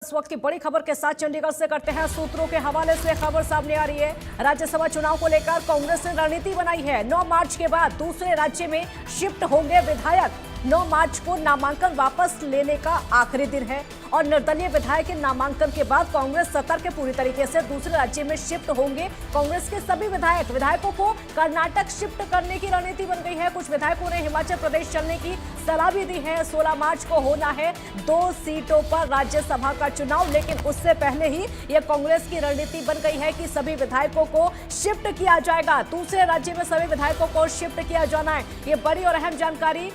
इस वक्त की बड़ी खबर के साथ चंडीगढ़ से करते हैं। सूत्रों के हवाले से खबर सामने आ रही है। राज्यसभा चुनाव को लेकर कांग्रेस ने रणनीति बनाई है। 9 मार्च के बाद दूसरे राज्य में शिफ्ट होंगे विधायक। 9 मार्च को नामांकन वापस लेने का आखिरी दिन है और निर्दलीय विधायक के नामांकन के बाद कांग्रेस सतर्क है पूरी तरीके से। दूसरे राज्य में शिफ्ट होंगे कांग्रेस के सभी विधायकों को कर्नाटक शिफ्ट करने की रणनीति बन गई है। कुछ विधायकों ने हिमाचल प्रदेश चलने की सलाह भी दी है। 16 मार्च को होना है 2 सीटों पर राज्यसभा का चुनाव, लेकिन उससे पहले ही यह कांग्रेस की रणनीति बन गई है कि सभी विधायकों को शिफ्ट किया जाएगा। दूसरे राज्य में सभी विधायकों को शिफ्ट किया जाना है। ये बड़ी और अहम जानकारी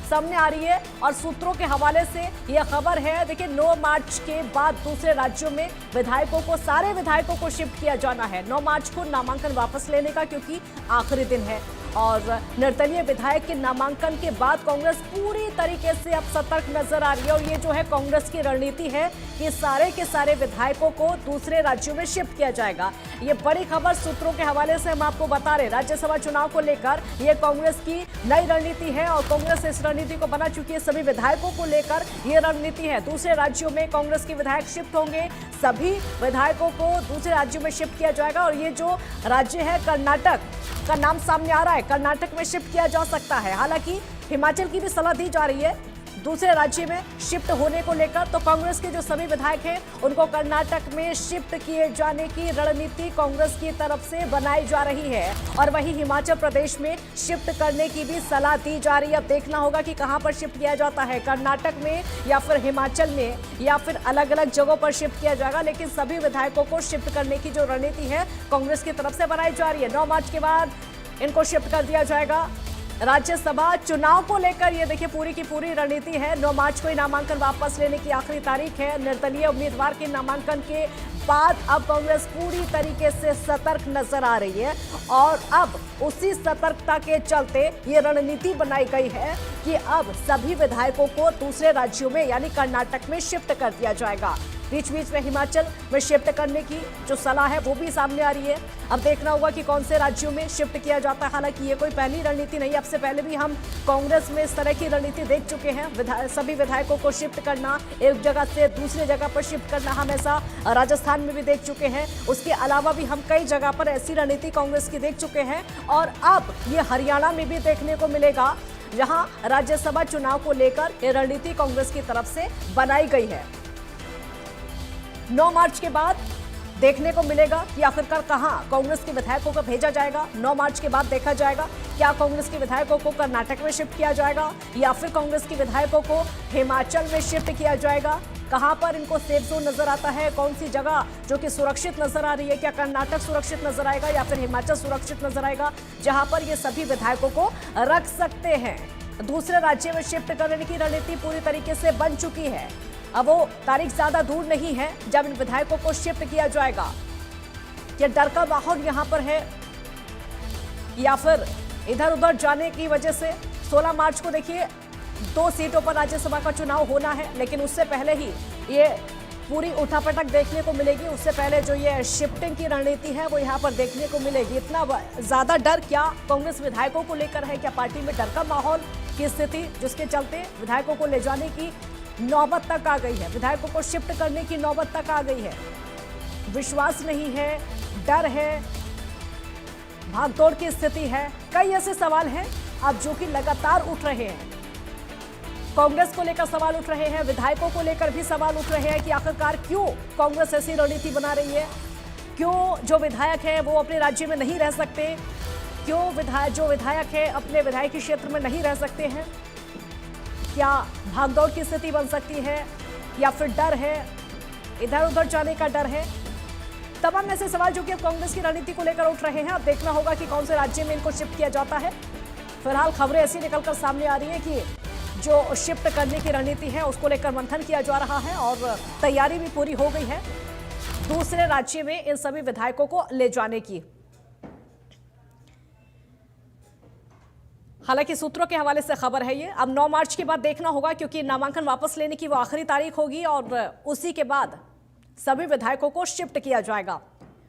सामने आ रही है और सूत्रों के हवाले से यह खबर है। देखिए, 9 मार्च के बाद दूसरे राज्यों में सारे विधायकों को शिफ्ट किया जाना है। 9 मार्च को नामांकन वापस लेने का क्योंकि आखिरी दिन है और निर्दलीय विधायक के नामांकन के बाद कांग्रेस पूरी तरीके से अब सतर्क नजर आ रही है। और ये जो है कांग्रेस की रणनीति है कि सारे के सारे विधायकों को दूसरे राज्यों में शिफ्ट किया जाएगा। ये बड़ी खबर सूत्रों के हवाले से हम आपको बता रहे हैं। राज्यसभा चुनाव को लेकर ये कांग्रेस की नई रणनीति है और कांग्रेस इस रणनीति को बना चुकी है। सभी विधायकों को लेकर ये रणनीति है। दूसरे राज्यों में कांग्रेस के विधायक शिफ्ट होंगे, सभी विधायकों को दूसरे राज्यों में शिफ्ट किया जाएगा। और ये जो राज्य है कर्नाटक का नाम सामने आ रहा है, कर्नाटक में शिफ्ट किया जा सकता है। हालांकि हिमाचल की भी सलाह दी जा रही है दूसरे राज्य में शिफ्ट होने को लेकर। तो कांग्रेस के जो सभी विधायक हैं उनको कर्नाटक में शिफ्ट किए जाने की रणनीति कांग्रेस की तरफ से बनाई जा रही है और वहीं हिमाचल प्रदेश में शिफ्ट करने की भी सलाह दी जा रही है। अब देखना होगा कि कहां पर शिफ्ट किया जाता है, कर्नाटक में या फिर हिमाचल में या फिर अलग अलग जगहों पर शिफ्ट किया जाएगा। लेकिन सभी विधायकों को शिफ्ट करने की जो रणनीति है कांग्रेस की तरफ से बनाई जा रही है। 9 मार्च के बाद इनको शिफ्ट कर दिया जाएगा। राज्यसभा चुनाव को लेकर ये देखिए पूरी की पूरी रणनीति है। 9 मार्च को ही नामांकन वापस लेने की आखिरी तारीख है। निर्दलीय उम्मीदवार के नामांकन के बाद अब कांग्रेस पूरी तरीके से सतर्क नजर आ रही है और अब उसी सतर्कता के चलते ये रणनीति बनाई गई है कि अब सभी विधायकों को दूसरे राज्यों में यानी कर्नाटक में शिफ्ट कर दिया जाएगा। बीच बीच में हिमाचल में शिफ्ट करने की जो सलाह है वो भी सामने आ रही है। अब देखना होगा कि कौन से राज्यों में शिफ्ट किया जाता है। हालांकि ये कोई पहली रणनीति नहीं, अब से पहले भी हम कांग्रेस में इस तरह की रणनीति देख चुके हैं। सभी विधायकों को शिफ्ट करना, एक जगह से दूसरे जगह पर शिफ्ट करना हम ऐसा राजस्थान में भी देख चुके हैं। उसके अलावा भी हम कई जगह पर ऐसी रणनीति कांग्रेस की देख चुके हैं और अब ये हरियाणा में भी देखने को मिलेगा, जहां राज्यसभा चुनाव को लेकर ये रणनीति कांग्रेस की तरफ से बनाई गई है। 9 मार्च के बाद देखने को मिलेगा कि आखिरकार कहां कांग्रेस के विधायकों को भेजा जाएगा। 9 मार्च के बाद देखा जाएगा क्या कांग्रेस के विधायकों को कर्नाटक में शिफ्ट किया जाएगा या फिर कांग्रेस के विधायकों को हिमाचल में शिफ्ट किया जाएगा। कहां पर इनको सेफ जोन नजर आता है, कौन सी जगह जो कि सुरक्षित नजर आ रही है, क्या कर्नाटक सुरक्षित नजर आएगा या फिर हिमाचल सुरक्षित नजर आएगा, जहां पर ये सभी विधायकों को रख सकते हैं। दूसरे राज्य में शिफ्ट करने की रणनीति पूरी तरीके से बन चुकी है। अब वो तारीख ज्यादा दूर नहीं है जब इन विधायकों को शिफ्ट किया जाएगा। क्या डर का माहौल यहां पर है या फिर इधर उधर जाने की वजह से 16 मार्च को देखिए 2 सीटों पर राज्यसभा का चुनाव होना है, लेकिन उससे पहले ही ये पूरी उठापटक देखने को मिलेगी। उससे पहले जो ये शिफ्टिंग की रणनीति है वो यहाँ पर देखने को मिलेगी। इतना ज्यादा डर क्या कांग्रेस विधायकों को लेकर है? क्या पार्टी में डर का माहौल की स्थिति जिसके चलते विधायकों को ले जाने की नौबत तक आ गई है, विधायकों को शिफ्ट करने की नौबत तक आ गई है? विश्वास नहीं है, डर है, भागदौड़ की स्थिति है। कई ऐसे सवाल हैं अब जो कि लगातार उठ रहे हैं। कांग्रेस को लेकर सवाल उठ रहे हैं, विधायकों को लेकर भी सवाल उठ रहे हैं कि आखिरकार क्यों कांग्रेस ऐसी रणनीति बना रही है, क्यों जो विधायक है वो अपने राज्य में नहीं रह सकते, क्यों जो विधायक है अपने विधायकी क्षेत्र में नहीं रह सकते हैं। क्या भागदौड़ की स्थिति बन सकती है या फिर डर है, इधर उधर जाने का डर है? तमाम ऐसे सवाल जो कि अब कांग्रेस की रणनीति को लेकर उठ रहे हैं। अब देखना होगा कि कौन से राज्य में इनको शिफ्ट किया जाता है। फिलहाल खबरें ऐसी निकलकर सामने आ रही है कि जो शिफ्ट करने की रणनीति है उसको लेकर मंथन किया जा रहा है और तैयारी भी पूरी हो गई है दूसरे राज्य में इन सभी विधायकों को ले जाने की। हालांकि सूत्रों के हवाले से खबर है ये। अब 9 मार्च के बाद देखना होगा क्योंकि नामांकन वापस लेने की वो आखिरी तारीख होगी और उसी के बाद सभी विधायकों को शिफ्ट किया जाएगा।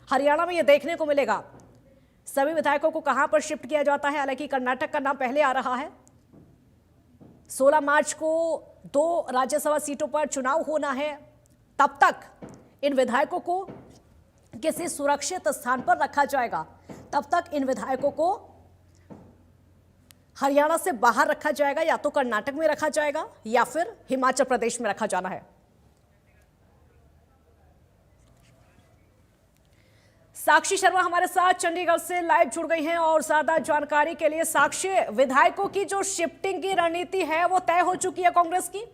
हरियाणा में ये देखने को मिलेगा सभी विधायकों को कहां पर शिफ्ट किया जाता है। हालांकि कर्नाटक का नाम पहले आ रहा है। 16 मार्च को 2 राज्यसभा सीटों पर चुनाव होना है तब तक इन विधायकों को किसी सुरक्षित स्थान पर रखा जाएगा, तब तक इन विधायकों को हरियाणा से बाहर रखा जाएगा, या तो कर्नाटक में रखा जाएगा या फिर हिमाचल प्रदेश में रखा जाना है। साक्षी शर्मा हमारे साथ चंडीगढ़ से लाइव जुड़ गई हैं और ज्यादा जानकारी के लिए। साक्षी, विधायकों की जो शिफ्टिंग की रणनीति है वो तय हो चुकी है कांग्रेस की?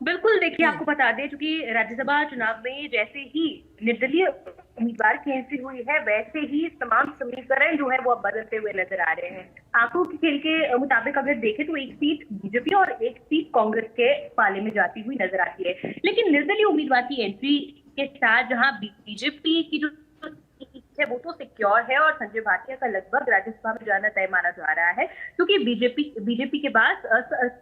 बिल्कुल, देखिए आपको बता दें, चूंकि राज्यसभा चुनाव में जैसे ही निर्दलीय उम्मीदवार की एंट्री हुई है, वैसे ही तमाम समीकरण जो है वो अब बदलते हुए नजर आ रहे हैं। आंखों के खेल के मुताबिक अगर देखें तो एक सीट बीजेपी और एक सीट कांग्रेस के पाले में जाती हुई नजर आती है। लेकिन निर्दलीय उम्मीदवार की एंट्री के साथ जहां बीजेपी की जो है वो तो सिक्योर है और संजय भाटिया का लगभग राज्यसभा में जाना तय माना जा रहा है, क्योंकि बीजेपी के पास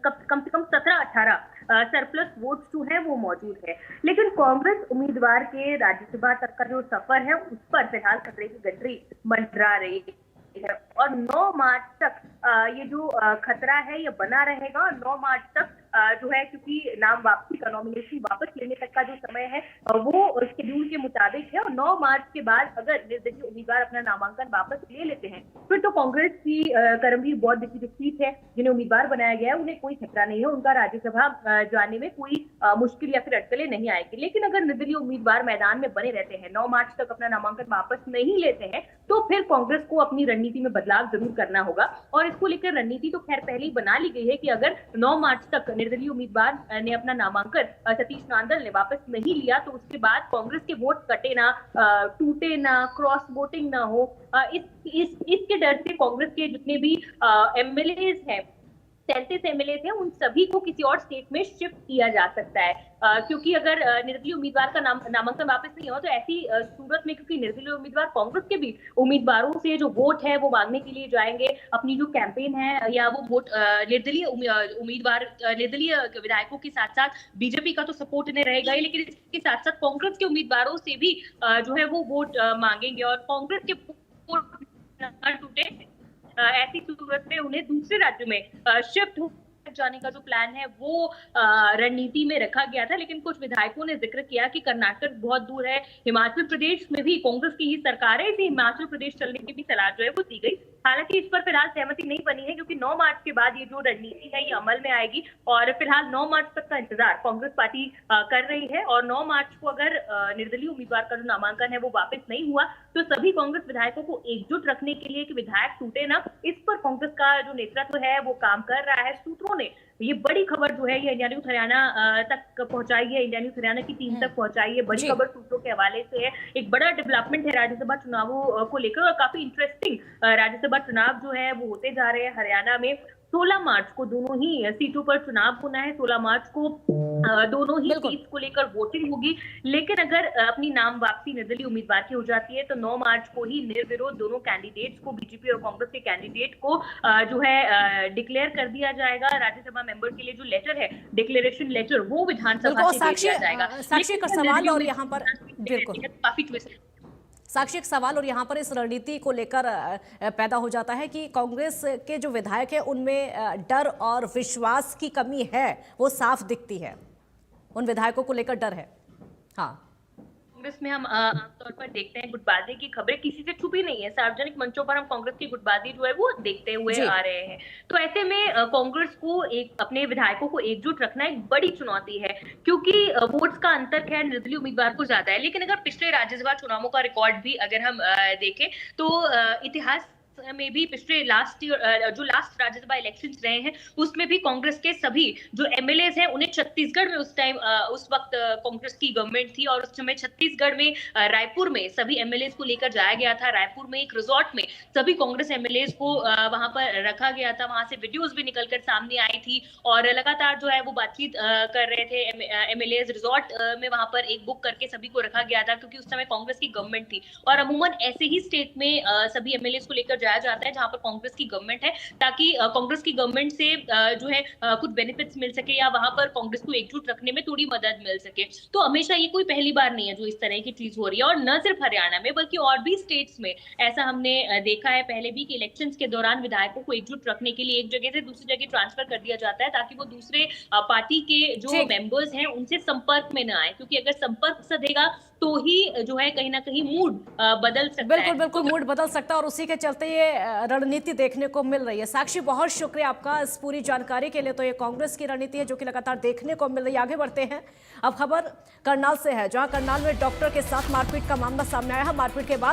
कम से कम 17-18 सरप्लस वोट्स जो है वो मौजूद है। लेकिन कांग्रेस उम्मीदवार के राज्यसभा तक का जो सफर है उस पर फिलहाल खतरे की घंटी मंडरा रही है और 9 मार्च तक ये जो खतरा है ये बना रहेगा। और 9 मार्च तक जो है, क्योंकि नाम वापसी का, नॉमिनेशन वापस लेने तक का जो समय है वो शेड्यूल के मुताबिक है, और 9 मार्च के बाद अगर निर्दलीय उम्मीदवार अपना नामांकन वापस ले लेते हैं फिर तो कांग्रेस की करमवीर बौद्ध की जो सीट है, जिन्हें उम्मीदवार बनाया गया है, उन्हें कोई खतरा नहीं है, उनका राज्यसभा जाने में कोई मुश्किल या फिर अटकलें नहीं आएगी। लेकिन अगर निर्दलीय उम्मीदवार मैदान में बने रहते हैं, 9 मार्च तक अपना नामांकन वापस नहीं लेते हैं, तो फिर कांग्रेस को अपनी रणनीति में बदलाव जरूर करना होगा। और इसको लेकर रणनीति तो खैर पहले ही बना ली गई है कि अगर 9 मार्च तक निर्दलीय उम्मीदवार ने अपना नामांकन सतीश नांदल ने वापस नहीं लिया तो उसके बाद कांग्रेस के वोट कटे ना, टूटे ना, क्रॉस वोटिंग ना हो, इसके डर से कांग्रेस के जितने भी एमएलए हैं, 33 एमएलए हैं, उन सभी को किसी और स्टेट में शिफ्ट किया जा सकता है। क्योंकि अगर निर्दलीय उम्मीदवार का नामांकन वापस नहीं हो तो ऐसी सूरत में, क्योंकि निर्दलीय उम्मीदवार कांग्रेस के भी उम्मीदवारों से जो वोट है वो मांगने के लिए जाएंगे, अपनी जो कैंपेन है या वो वोट निर्दलीय उम्मीदवार, निर्दलीय विधायकों के साथ साथ बीजेपी का तो सपोर्ट इन्हें रहेगा ही, लेकिन इसके साथ साथ कांग्रेस के उम्मीदवारों से भी जो है वो वोट मांगेंगे और कांग्रेस के वोट न टूटे ऐसी सूरत में उन्हें दूसरे राज्यों में शिफ्ट जाने का जो प्लान है वो रणनीति में रखा गया था। लेकिन कुछ विधायकों ने जिक्र किया कि कर्नाटक बहुत दूर है, हिमाचल प्रदेश में भी कांग्रेस की ही सरकार है, इसे हिमाचल प्रदेश चलने की भी सलाह जो है वो दी गई। हालांकि इस पर फिलहाल सहमति नहीं बनी है, क्योंकि 9 मार्च के बाद ये जो रणनीति है ये अमल में आएगी और फिलहाल 9 मार्च तक का इंतजार कांग्रेस पार्टी कर रही है। और 9 मार्च को अगर निर्दलीय उम्मीदवार का जो नामांकन है वो वापस नहीं हुआ तो सभी कांग्रेस विधायकों को एकजुट रखने के लिए कि विधायक टूटे ना, इस पर कांग्रेस का जो नेतृत्व है वो काम कर रहा है। सूत्रों ने ये बड़ी खबर जो है ये इंडिया न्यूज हरियाणा तक पहुंचाई है, इंडिया न्यूज हरियाणा की टीम तक पहुंचाई है। बड़ी खबर सूत्रों के हवाले से है, एक बड़ा डेवलपमेंट है राज्यसभा चुनावों को लेकर और काफी इंटरेस्टिंग राज्यसभा चुनाव जो है वो होते जा रहे हैं हरियाणा में। 16 मार्च को दोनों ही सीटों पर चुनाव होना है, 16 मार्च को दोनों ही सीट्स को लेकर वोटिंग होगी। लेकिन अगर अपनी नाम वापसी निर्दलीय उम्मीदवार की हो जाती है तो 9 मार्च को ही निर्विरोध दोनों कैंडिडेट्स को, बीजेपी और कांग्रेस के कैंडिडेट को जो है डिक्लेयर कर दिया जाएगा। राज्यसभा मेंबर के लिए जो लेटर है, डिक्लेरेशन लेटर, वो विधानसभा से दे दिया जाएगा। साक्षी का सवाल और यहाँ पर काफी ट्विस्ट, साक्षी एक सवाल और यहाँ पर इस रणनीति को लेकर पैदा हो जाता है कि कांग्रेस के जो विधायक हैं उनमें डर और विश्वास की कमी है, वो साफ दिखती है, उन विधायकों को लेकर डर है। हाँ, कांग्रेस में हम आमतौर पर देखते हैं गुटबाजी की खबरें किसी से छुपी नहीं है, सार्वजनिक मंचों पर हम कांग्रेस की गुटबाजी जो है वो देखते हुए आ रहे हैं। तो ऐसे में कांग्रेस को अपने विधायकों को एकजुट रखना एक बड़ी चुनौती है, क्योंकि वोट्स का अंतर खैर निर्दलीय उम्मीदवार को ज्यादा है। लेकिन अगर पिछले राज्यसभा चुनावों का रिकॉर्ड भी अगर हम देखें तो इतिहास में भी पिछले जो लास्ट राज्यसभा इलेक्शंस रहे हैं उसमें भी कांग्रेस के सभी जो एमएलए हैं उन्हें छत्तीसगढ़ में उस वक्त कांग्रेस की गवर्नमेंट थी और उस समय छत्तीसगढ़ में रायपुर में सभी एमएलए को लेकर जाया गया था। रायपुर में एक रिजॉर्ट में सभी कांग्रेस एमएलए को वहां पर रखा गया था, वहां से वीडियोज भी निकलकर सामने आई थी और लगातार जो है वो बातचीत कर रहे थे एमएलए। रिजॉर्ट में वहां पर एक बुक करके सभी को रखा गया था क्योंकि उस समय कांग्रेस की गवर्नमेंट थी और अमूमन ऐसे ही स्टेट में सभी एमएलए को लेकर जाया जाता है जहां पर कांग्रेस की गवर्नमेंट है, ताकि कांग्रेस की गवर्नमेंट से जो है कुछ बेनिफिट्स मिल सके या वहां पर कांग्रेस को एकजुट रखने में थोड़ी मदद मिल सके। तो हमेशा ये कोई पहली बार नहीं है जो इस तरह की चीज हो रही है, और न सिर्फ हरियाणा में बल्कि और भी स्टेट्स में ऐसा हमने देखा है पहले भी कि इलेक्शंस के दौरान विधायकों को एकजुट रखने के लिए एक जगह से दूसरी जगह ट्रांसफर कर दिया जाता है ताकि वो दूसरे पार्टी के जो ठीक। मेंबर्स हैं उनसे संपर्क में ना आए, क्योंकि अगर संपर्क सधेगा तो ही जो है कहीं ना कहीं मूड बदल सकता बिल्कुल है। बिल्कुल मूड बदल सकता है और उसी के चलते ये रणनीति देखने को मिल रही है। साक्षी, बहुत शुक्रिया आपका इस पूरी जानकारी के लिए। तो ये कांग्रेस की रणनीति है जो कि लगातार देखने को मिल रही है। आगे बढ़ते हैं, अब खबर करनाल से है, जहां करनाल में डॉक्टर के साथ मारपीट का मामला सामने आया है। मारपीट के बाद